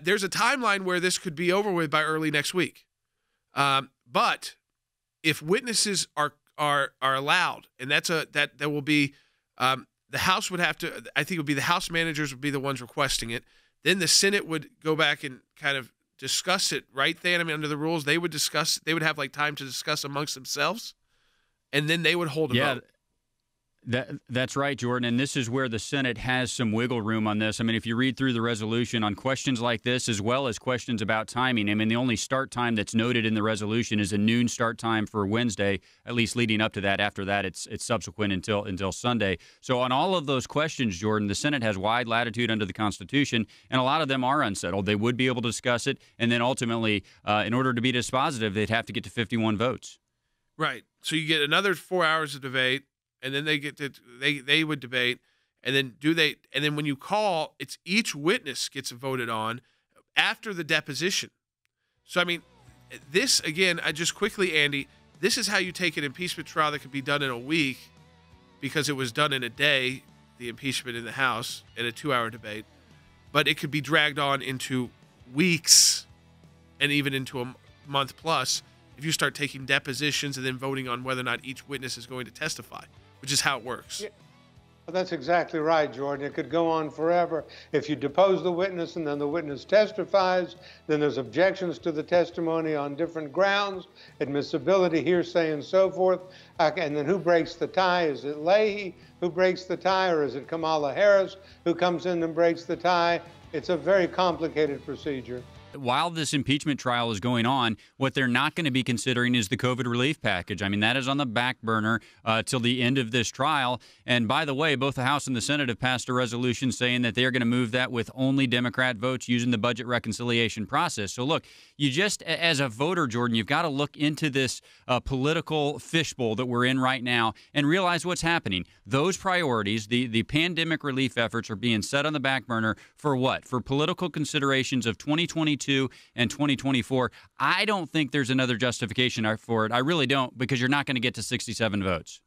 there's a timeline where this could be over with by early next week. But if witnesses are allowed, and that will be the House would have to. I think it would be the House managers would be the ones requesting it. Then the Senate would go back and kind of discuss it, right? Then, I mean, under the rules, they would discuss. They would have like time to discuss amongst themselves, and then they would hold a vote. That's right, Jordan, and this is where the Senate has some wiggle room on this. I mean, if you read through the resolution on questions like this, as well as questions about timing, I mean, the only start time that's noted in the resolution is a noon start time for Wednesday, at least leading up to that. After that, it's subsequent until Sunday. So on all of those questions, Jordan, the Senate has wide latitude under the Constitution, and a lot of them are unsettled. They would be able to discuss it, and then ultimately, in order to be dispositive, they'd have to get to 51 votes. Right. So you get another 4 hours of debate. And then they would debate, and then when you call, it's each witness gets voted on after the deposition. So I mean, this again, Andy, this is how you take an impeachment trial that could be done in a week, because it was done in a day, the impeachment in the House, in a 2-hour debate, but it could be dragged on into weeks, and even into a month plus if you start taking depositions and then voting on whether or not each witness is going to testify, which is how it works. Yeah. Well, that's exactly right, Jordan. It could go on forever. If you depose the witness and then the witness testifies, then there's objections to the testimony on different grounds, admissibility, hearsay, and so forth. And then who breaks the tie? Is it Leahy who breaks the tie, or is it Kamala Harris who comes in and breaks the tie? It's a very complicated procedure. While this impeachment trial is going on, what they're not going to be considering is the COVID relief package. I mean, that is on the back burner till the end of this trial. And by the way, both the House and the Senate have passed a resolution saying that they are going to move that with only Democrat votes using the budget reconciliation process. So look, you just, as a voter, Jordan, you've got to look into this political fishbowl that we're in right now and realize what's happening. Those priorities, the pandemic relief efforts, are being set on the back burner for what? For political considerations of 2022 and 2024. I don't think there's another justification for it. I really don't, because you're not going to get to 67 votes.